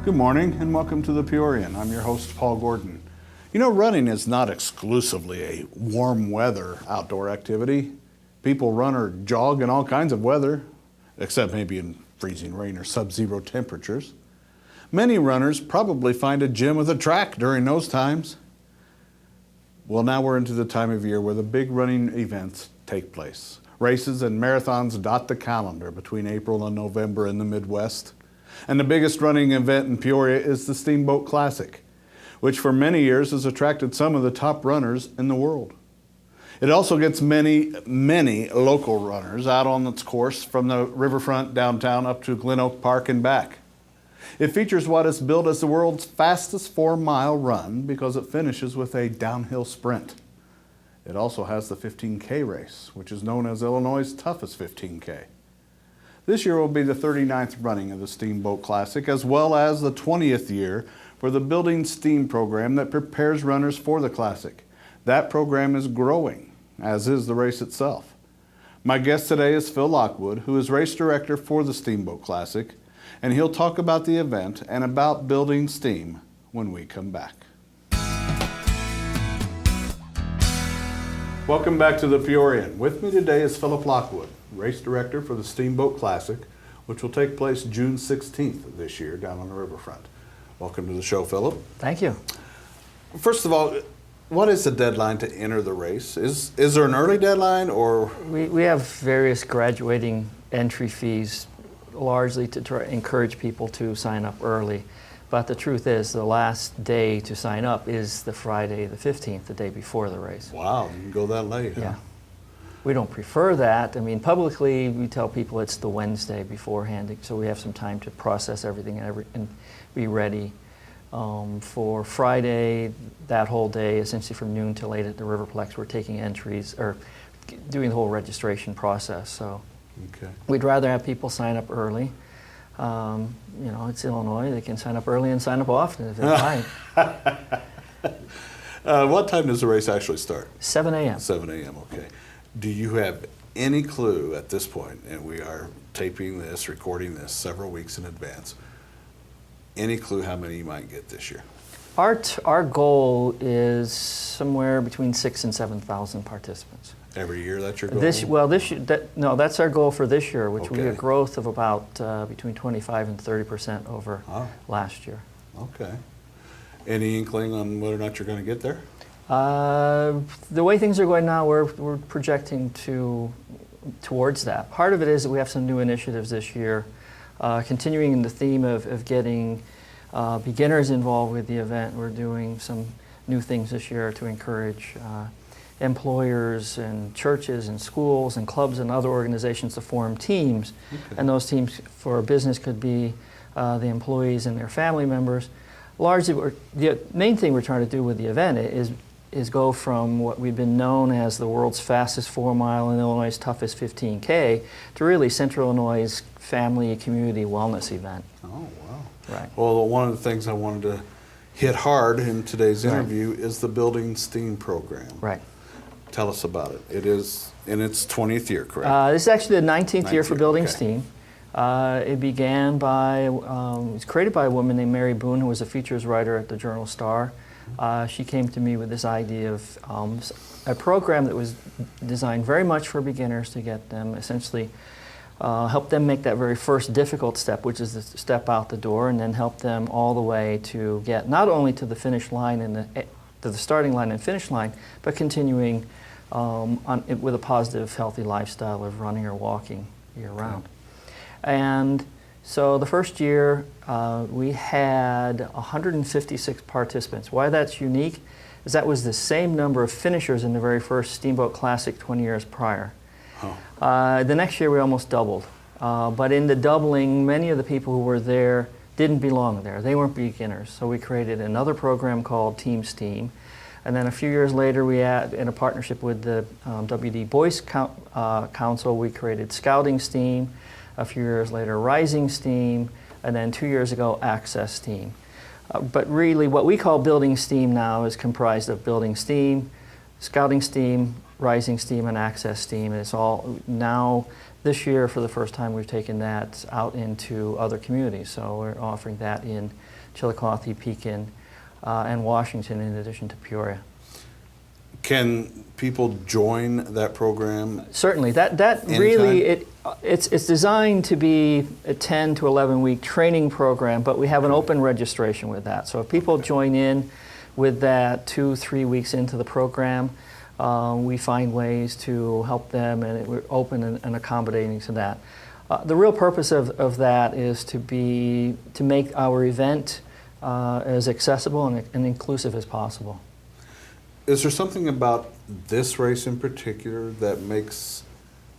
Good morning and welcome to the Peorian. I'm your host, Paul Gordon. You know, running is not exclusively a warm weather outdoor activity. People run or jog in all kinds of weather, except maybe in freezing rain or sub-zero temperatures. Many runners probably find a gym with a track during those times. Well, now we're into the time of year where the big running events take place. Races and marathons dot the calendar between April and November in the Midwest. And the biggest running event in Peoria is the Steamboat Classic, which for many years has attracted some of the top runners in the world. It also gets many local runners out on its course from the riverfront downtown up to Glen Oak Park and back. It features what is billed as the world's fastest 4-mile run because it finishes with a downhill sprint. It also has the 15K race, which is known as Illinois' toughest 15K. This year will be the 39th running of the Steamboat Classic, as well as the 20th year for the Building Steam program that prepares runners for the Classic. That program is growing, as is the race itself. My guest today is Phil Lockwood, who is race director for the Steamboat Classic, and he'll talk about the event and about Building Steam when we come back. Welcome back to the Peorian. With me today is Philip Lockwood, race director for the Steamboat Classic, which will take place June 16th of this year down on the riverfront. Welcome to the show, Philip. Thank you. First of all, what is the deadline to enter the race? Is there an early deadline or? We have various graduating entry fees, largely to try to encourage people to sign up early. But the truth is, the last day to sign up is the Friday the 15th, the day before the race. Wow, you can go that late, huh? Yeah. We don't prefer that. I mean, publicly, we tell people it's the Wednesday beforehand, so we have some time to process everything and be ready. For Friday, that whole day, essentially from noon till 8 at the Riverplex, we're taking entries, or doing the whole registration process. So okay. We'd rather have people sign up early. You know, it's Illinois. They can sign up early and sign up often if they like. What time does the race actually start? 7 a.m. 7 a.m., okay. Do you have any clue at this point, and we are taping this, recording this several weeks in advance, any clue how many you might get this year? Our goal is somewhere between 6,000 and 7,000 participants. Every year that's your goal? That's our goal for this year, which will be a Okay. growth of about between 25 and 30% over last year. Okay. Any inkling on whether or not you're going to get there? The way things are going now, we're projecting towards that. Part of it is that we have some new initiatives this year, continuing in the theme of getting beginners involved with the event. We're doing some new things this year to encourage employers and churches and schools and clubs and other organizations to form teams. Okay. And those teams for a business could be the employees and their family members. Largely, the main thing we're trying to do with the event is go from what we've been known as the world's fastest 4-mile and Illinois' toughest 15K to really Central Illinois' family community wellness event. Oh, wow. Right. Well, one of the things I wanted to hit hard in today's interview is the Building Steam program. Right. Tell us about it. It is in its 20th year, correct? This is actually the 19th year for Building okay. Steam. It began by, it was created by a woman named Mary Boone, who was a features writer at the Journal Star. She came to me with this idea of a program that was designed very much for beginners to get them, essentially help them make that very first difficult step, which is the step out the door, and then help them all the way to get not only to the finish line and to the starting line and finish line, but continuing with a positive, healthy lifestyle of running or walking year-round. And so the first year, we had 156 participants. Why that's unique is that was the same number of finishers in the very first Steamboat Classic 20 years prior. Oh. The next year, we almost doubled. But in the doubling, many of the people who were there didn't belong there. They weren't beginners. So we created another program called Team Steam. And then a few years later, we had, in a partnership with the WD Boys Council, we created Scouting Steam. A few years later, Rising Steam. And then 2 years ago, Access Steam. But really, what we call Building Steam now is comprised of Building Steam, Scouting Steam, Rising Steam, and Access Steam. And it's all now, this year, for the first time, we've taken that out into other communities. So we're offering that in Chillicothe, Pekin, and Washington, in addition to Peoria. Can people join that program? Certainly, that really it's designed to be a 10 to 11 week training program, but we have an open registration with that. So if people join in with that 2-3 weeks into the program, we find ways to help them, and we're open and accommodating to that. The real purpose of that is to make our event as accessible and inclusive as possible. Is there something about this race in particular that makes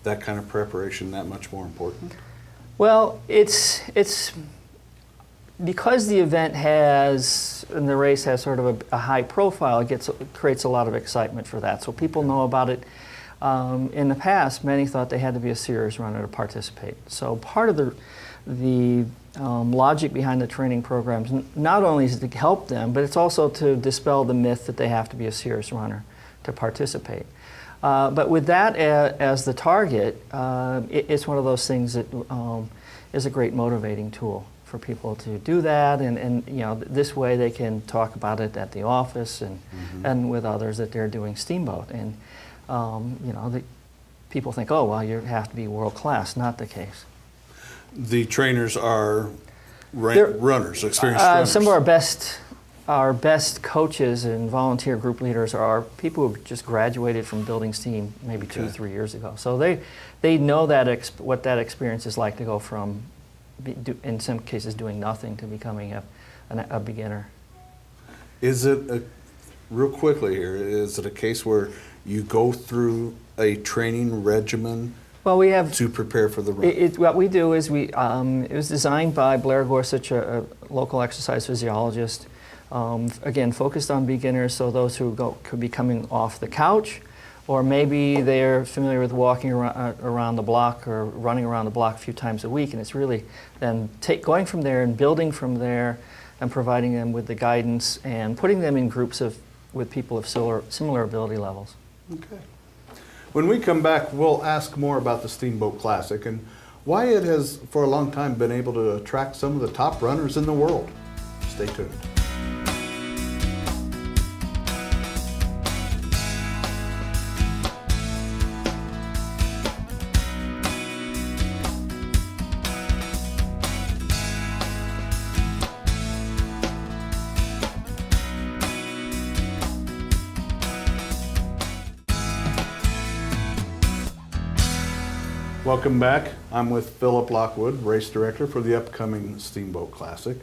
that kind of preparation that much more important? Well, it's because the event has, and the race has sort of a high profile, it creates a lot of excitement for that. So people know about it. In the past, many thought they had to be a serious runner to participate. So part of the logic behind the training programs not only is to help them, but it's also to dispel the myth that they have to be a serious runner to participate. But with that as the target, it's one of those things that is a great motivating tool for people to do that, and this way they can talk about it at the office and with others that they're doing Steamboat. And people think, oh, well, you have to be world class. Not the case. The trainers are runners, experienced runners. Some of our best coaches and volunteer group leaders are people who have just graduated from building steam maybe 2-3 years ago. So they know what that experience is like to go from, in some cases, doing nothing to becoming a beginner. Is it, real quickly here, is it a case where you go through a training regimen to prepare for the run? What we do is it was designed by Blair Gorsuch, a local exercise physiologist, again, focused on beginners, so those who could be coming off the couch, or maybe they're familiar with walking around the block or running around the block a few times a week, and it's really then going from there and building from there and providing them with the guidance and putting them in groups with people of similar ability levels. Okay. When we come back, we'll ask more about the Steamboat Classic and why it has, for a long time, been able to attract some of the top runners in the world. Stay tuned. Welcome back. I'm with Philip Lockwood, race director for the upcoming Steamboat Classic.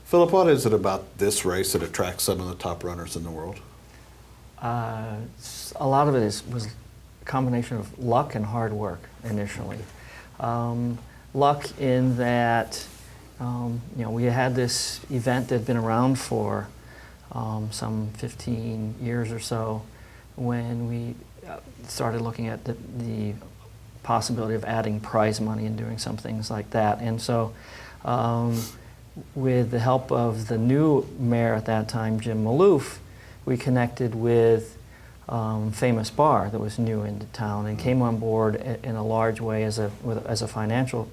Philip, what is it about this race that attracts some of the top runners in the world? A lot of it was a combination of luck and hard work initially. Luck in that we had this event that had been around for some 15 years or so when we started looking at the possibility of adding prize money and doing some things like that. And so with the help of the new mayor at that time, Jim Maloof, we connected with Famous Bar that was new into town and came on board in a large way as a financial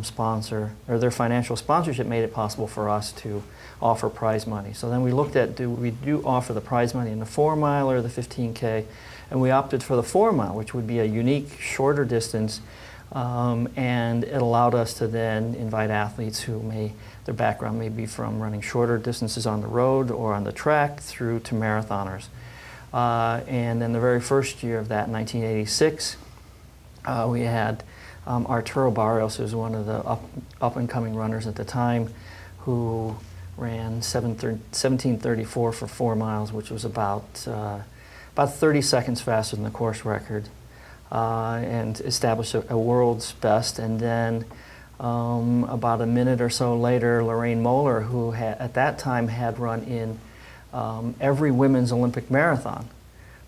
sponsor, or their financial sponsorship made it possible for us to offer prize money. So then we looked at, do we offer the prize money in the 4 mile or the 15K? And we opted for the 4 mile, which would be a unique, shorter distance, and it allowed us to then invite athletes who their background may be from running shorter distances on the road or on the track through to marathoners. And then the very first year of that, 1986, we had Arturo Barrios, who was one of the up-and-coming runners at the time, who ran 17:34 for 4 miles, which was about 30 seconds faster than the course record, and established a world's best. And then about a minute or so later, Lorraine Moeller, who at that time had run in every women's Olympic marathon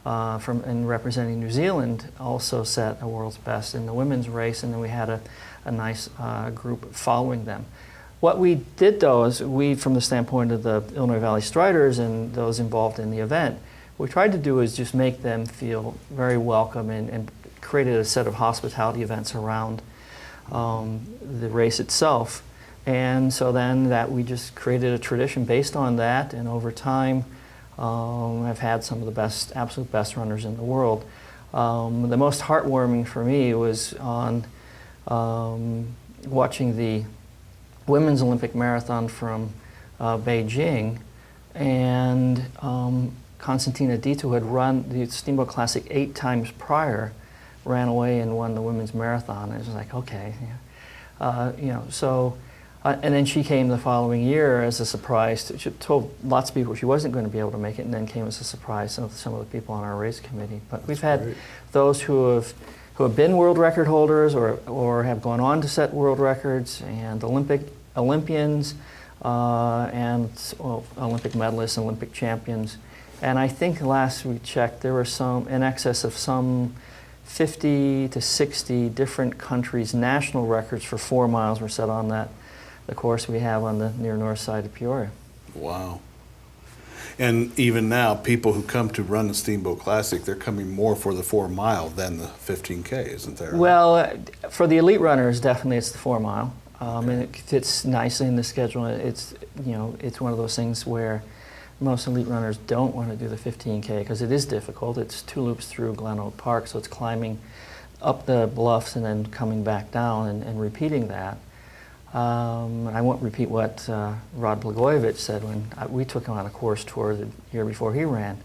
and representing New Zealand, also set a world's best in the women's race, and then we had a nice group following them. What we did, though, is from the standpoint of the Illinois Valley Striders and those involved in the event, what we tried to do is just make them feel very welcome and created a set of hospitality events around the race itself And so then that we just created a tradition based on that, and over time I've had some of the best, absolute best runners in the world. The most heartwarming for me was on watching the Women's Olympic Marathon from Beijing, and Konstantina Ditu, who had run the Steamboat Classic 8 times prior, ran away and won the women's marathon. And it was like, okay, so, and then she came the following year as a surprise. She told lots of people she wasn't going to be able to make it, and then came as a surprise to some of the people on our race committee. But we've had those who have been world record holders or have gone on to set world records, and Olympians, and Olympic medalists, Olympic champions. And I think last we checked, there were some in excess of some 50 to 60 different countries' national records for 4 miles were set on the course we have on the near north side of Peoria. Wow. And even now, people who come to run the Steamboat Classic, they're coming more for the 4 mile than the 15K, isn't there? Well, for the elite runners, definitely it's the 4 mile. And it fits nicely in the schedule. It's one of those things where most elite runners don't want to do the 15K because it is difficult. It's 2 loops through Glen Oak Park, so it's climbing up the bluffs and then coming back down and repeating that. I won't repeat what Rod Blagojevich said when we took him on a course tour the year before he ran.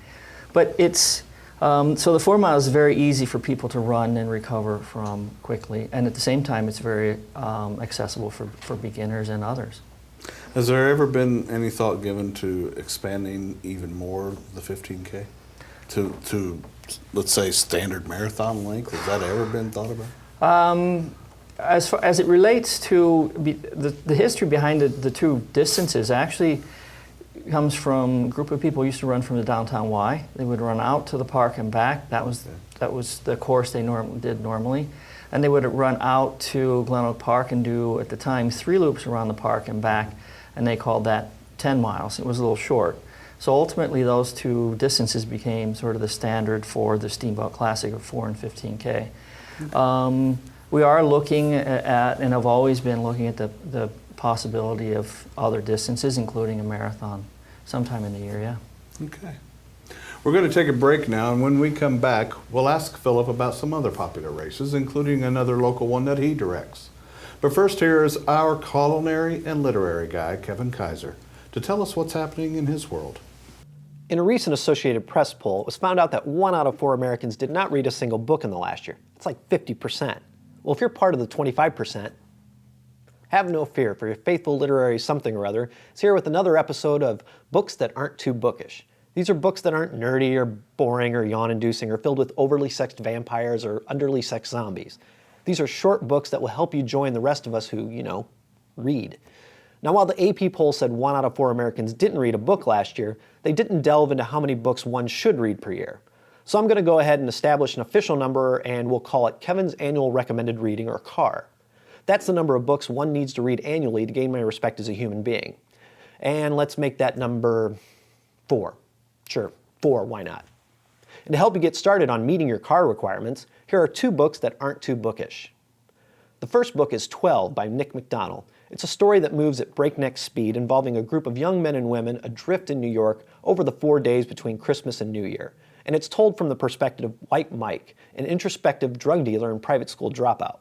But it's, so the 4 miles is very easy for people to run and recover from quickly, and at the same time it's very accessible for beginners and others. Has there ever been any thought given to expanding even more the 15K to let's say standard marathon length? Has that ever been thought about? As far as it relates to the history behind the 2 distances, actually comes from a group of people who used to run from the downtown Y. They would run out to the park and back. That was the course they did normally. And they would run out to Glen Oak Park and do, at the time, 3 loops around the park and back, and they called that 10 miles. It was a little short. So ultimately those 2 distances became sort of the standard for the Steamboat Classic of 4 and 15K. Okay. We are looking at, and have always been looking at the possibility of other distances, including a marathon, sometime in the year, yeah. Okay. We're going to take a break now, and when we come back, we'll ask Philip about some other popular races, including another local one that he directs. But first, here is our culinary and literary guy, Kevin Kaiser, to tell us what's happening in his world. In a recent Associated Press poll, it was found out that 1 out of 4 Americans did not read a single book in the last year. That's like 50%. Well, if you're part of the 25%, have no fear, for your faithful literary something or other is here with another episode of Books That Aren't Too Bookish. These are books that aren't nerdy or boring or yawn-inducing or filled with overly sexed vampires or underly sexed zombies. These are short books that will help you join the rest of us who, read. Now, while the AP poll said 1 out of 4 Americans didn't read a book last year, they didn't delve into how many books one should read per year. So I'm going to go ahead and establish an official number, and we'll call it Kevin's Annual Recommended Reading, or CAR. That's the number of books one needs to read annually to gain my respect as a human being. And let's make that number 4. Sure, 4, why not? And to help you get started on meeting your CAR requirements, here are 2 books that aren't too bookish. The first book is 12 by Nick McDonald. It's a story that moves at breakneck speed, involving a group of young men and women adrift in New York over the 4 days between Christmas and New Year. And it's told from the perspective of White Mike, an introspective drug dealer and private school dropout.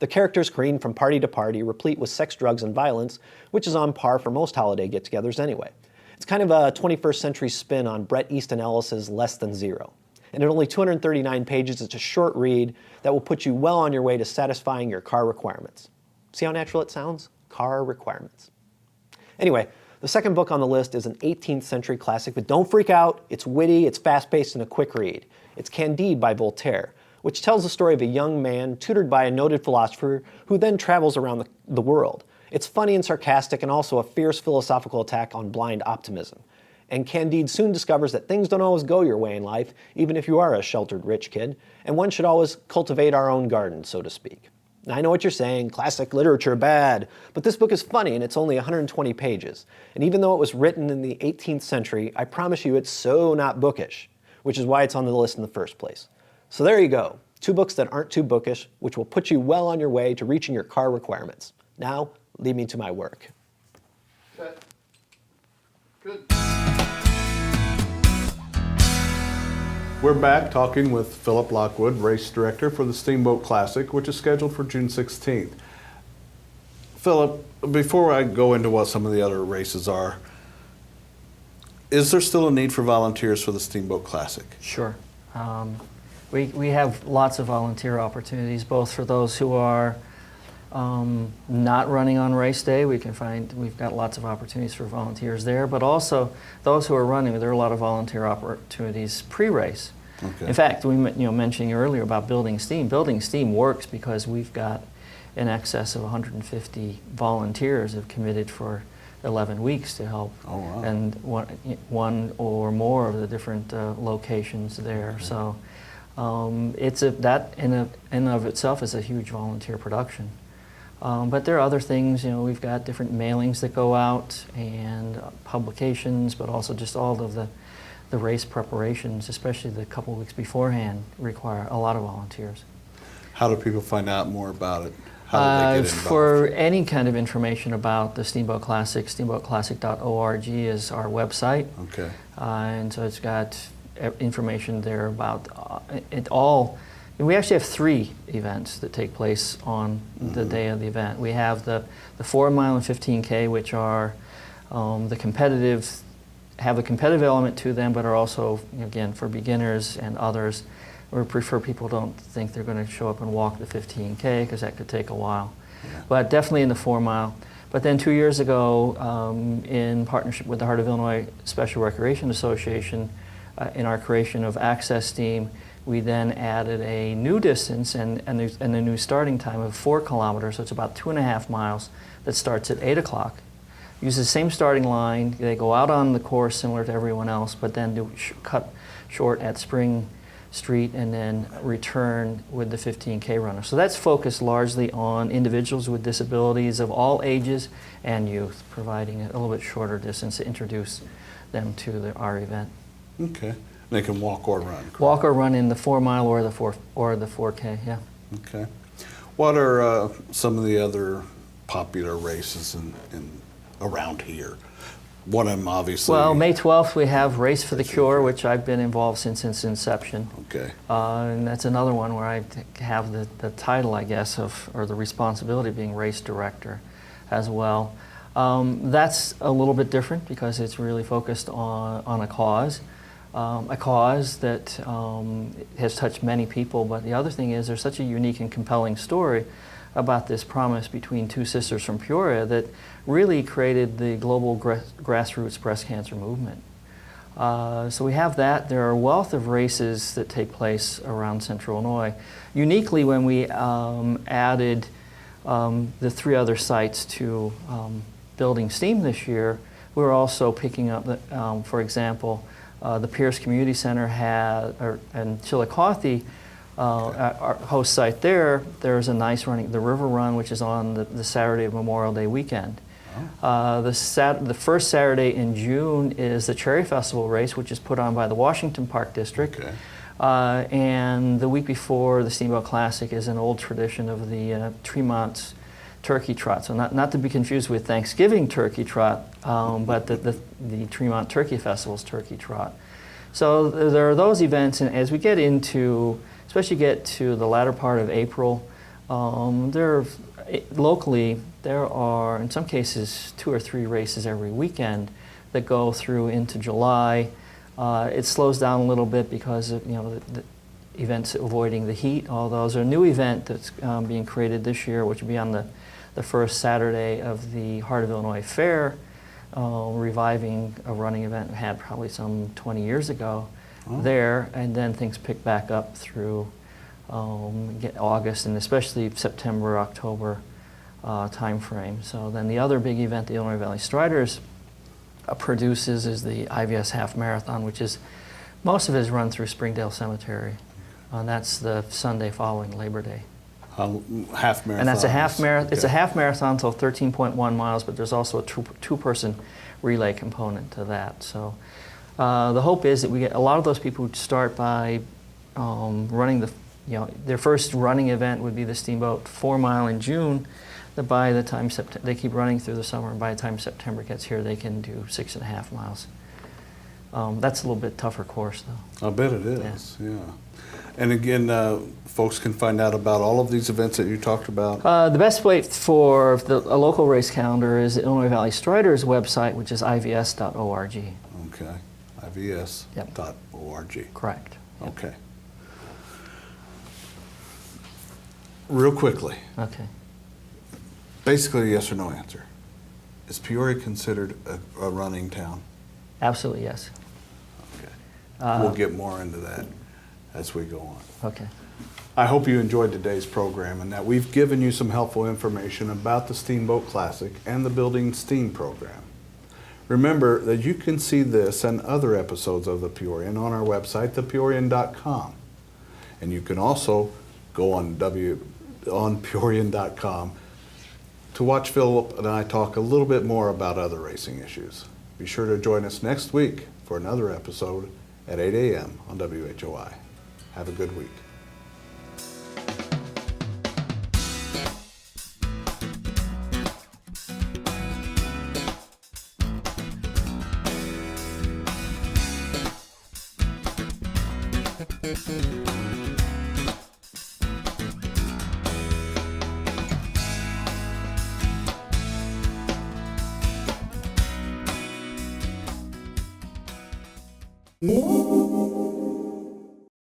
The characters careen from party to party, replete with sex, drugs, and violence, which is on par for most holiday get-togethers anyway. It's kind of a 21st century spin on Bret Easton Ellis's Less Than Zero. And at only 239 pages, it's a short read that will put you well on your way to satisfying your CAR requirements. See how natural it sounds? CAR requirements. Anyway, the second book on the list is an 18th century classic, but don't freak out. It's witty, it's fast-paced, and a quick read. It's Candide by Voltaire, which tells the story of a young man tutored by a noted philosopher who then travels around the world. It's funny and sarcastic, and also a fierce philosophical attack on blind optimism. And Candide soon discovers that things don't always go your way in life, even if you are a sheltered rich kid, and one should always cultivate our own garden, so to speak. Now, I know what you're saying, classic literature bad, but this book is funny and it's only 120 pages. And even though it was written in the 18th century, I promise you it's so not bookish, which is why it's on the list in the first place. So there you go, 2 books that aren't too bookish, which will put you well on your way to reaching your CAR requirements. Now, lead me to my work. Okay. Good. We're back talking with Philip Lockwood, race director for the Steamboat Classic, which is scheduled for June 16th. Philip, before I go into what some of the other races are, is there still a need for volunteers for the Steamboat Classic? Sure. We have lots of volunteer opportunities, both for those who are not running on race day. We've got lots of opportunities for volunteers there, but also those who are running, there are a lot of volunteer opportunities pre-race. Okay. In fact, we mentioning earlier about building steam. Building steam works because we've got in excess of 150 volunteers have committed for 11 weeks to help, Oh, wow. and one or more of the different locations there. Okay. So that in and of itself is a huge volunteer production. But there are other things. We've got different mailings that go out and publications, but also just all of the race preparations, especially the couple of weeks beforehand, require a lot of volunteers. How do people find out more about it? How do they get involved? For any kind of information about the Steamboat Classic, steamboatclassic.org is our website. Okay. And so it's got information there about it all. We actually have 3 events that take place on the day of the event. We have the 4 mile and 15K, which are have a competitive element to them, but are also, again, for beginners and others. We prefer people don't think they're going to show up and walk the 15K because that could take a while. Yeah. But definitely in the 4 mile. But then 2 years ago, in partnership with the Heart of Illinois Special Recreation Association, in our creation of Access Steam, we then added a new distance and a new starting time of 4 kilometers, so it's about 2.5 miles, that starts at 8 o'clock. Use the same starting line. They go out on the course similar to everyone else, but then cut short at Spring Street and then return with the 15K runner. So that's focused largely on individuals with disabilities of all ages and youth, providing a little bit shorter distance to introduce them to our event. Okay. They can walk or run. Correct? Walk or run in the 4 mile or the 4K, yeah. Okay. What are some of the other popular races in around here? One of them, obviously. Well, May 12th we have Race for the Cure, which I've been involved since its inception. Okay. And that's another one where I have the title, I guess, or the responsibility of being race director as well. That's a little bit different because it's really focused on a cause that has touched many people. But the other thing is there's such a unique and compelling story about this promise between 2 sisters from Peoria that really created the global grassroots breast cancer movement. So we have that. There are a wealth of races that take place around Central Illinois. Uniquely, when we added the 3 other sites to Building Steam this year, we were also picking up, for example, the Pierce Community Center and Chillicothe, our host site there's a nice running, the River Run, which is on the Saturday of Memorial Day weekend. Oh. The first Saturday in June is the Cherry Festival race, which is put on by the Washington Park District. Okay. And the week before the Steamboat Classic is an old tradition of the Tremont's Turkey Trot. So not to be confused with Thanksgiving Turkey Trot, but the Tremont Turkey Festival's Turkey Trot. So there are those events, and as we get into, especially get to the latter part of April, locally there are in some cases 2 or 3 races every weekend that go through into July. It slows down a little bit because of the events avoiding the heat. Although there's a new event that's being created this year, which will be on the first Saturday of the Heart of Illinois Fair, reviving a running event we had probably some 20 years ago. Oh. There, and then things pick back up through August and especially September, October time frame. So then the other big event the Illinois Valley Striders produces is the IVS Half Marathon, which is, most of it is run through Springdale Cemetery. And that's the Sunday following Labor Day. Half marathon. And that's a half marathon. Okay. It's a half marathon, so 13.1 miles, but there's also a two-person relay component to that. So the hope is that we get a lot of those people who start by running their first running event would be the Steamboat 4 mile in June. that by the time they keep running through the summer, and by the time September gets here, they can do 6.5 miles. That's a little bit tougher course, though. I bet it is, yeah. And again, folks can find out about all of these events that you talked about. The best way for a local race calendar is the Illinois Valley Striders website, which is ivs.org. Okay, ivs.org. Correct. Yep. Okay. Real quickly, Okay. basically a yes or no answer. Is Peoria considered a running town? Absolutely, yes. Okay. We'll get more into that as we go on. Okay. I hope you enjoyed today's program and that we've given you some helpful information about the Steamboat Classic and the Building Steam program. Remember that you can see this and other episodes of The Peorian on our website, thepeorian.com. And you can also go on Peorian.com to watch Philip and I talk a little bit more about other racing issues. Be sure to join us next week for another episode at 8 a.m. on WHOI. Have a good week. Ooh.